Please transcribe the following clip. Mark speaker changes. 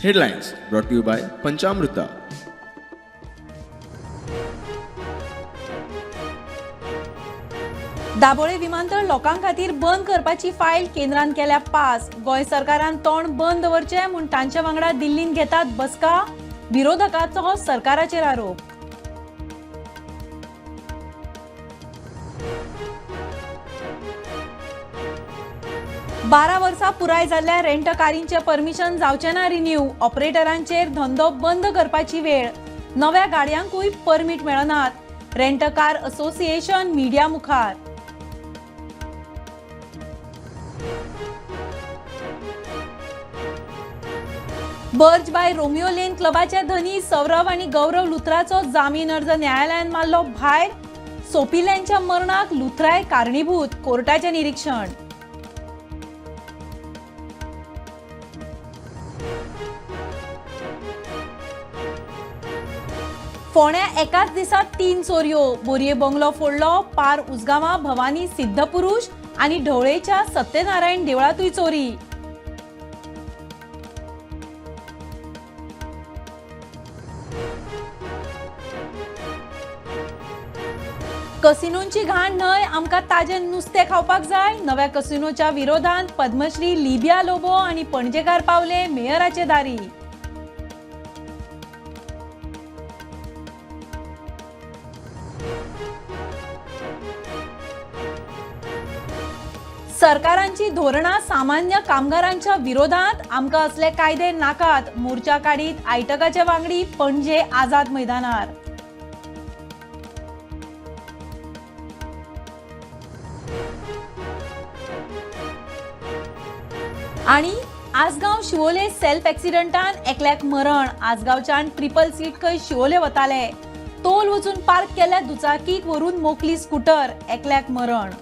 Speaker 1: Headlines brought to you by Panchamrita.
Speaker 2: Dabole विमानतळ लोकां खातीर बंद करपाची फायल केंद्रान केल्या पास. गोय सरकारान तोंड बंद दवरचे म्हूण तांचे वांगडा दिल्लीन घेतात बसका. विरोधकांचो सरकाराचेर आरोप. बारा वर्सां पुराय जाल्ल्या रेंट कारींचे परमिशन जावचे ना रिन्यू. ऑपरेटरांचेर धंदो बंद करपाची वेळ. नव्या गाडयांकूय परमीट मेळनात. रेंट कार असोसिएशन मिडिया मुखार. बर्ज बाय रोमियो लेन क्लबाचे धनी सौरव आणि गौरव लुथराचो जामीन अर्ज न्यायालयान मारलो भायर. सोपिल्यांच्या मरणाक लुथराय कारणीभूत. कोर्टाचे निरीक्षण. फोण्या एकाच दिसात 3 चोरयो. बोरये बंगलो फोडलो. पार उसगांवां भवानी सिद्धपुरुष आणि ढवळेच्या सत्यनारायण देवळातूय चोरी. कसिनोंची घाण न्हय, आमकां ताजें नुस्तें खावपाक जाय. नव्या कसिनोच्या विरोधांत पद्मश्री लिबिया लोबो आणि पणजेकार पावले मेयराचे दारी. सरकारांची धोरणां सामान्य कामगारांच्या विरोधांत. आमकां असले कायदे नाकात. मोर्चा काडीत आयटकाचे वांगडी पणजे आझाद मैदानार. आणि आसगांव शिवोले सेल्फ एक्सिडेंटान एकल्याक मरण. आसगांवच्यान ट्रिपल सीट खंय शिवोले वताले. तोल वचून पार्क केल्ल्या दुचाकीक व्हरून मोकली स्कूटर. एकल्याक मरण.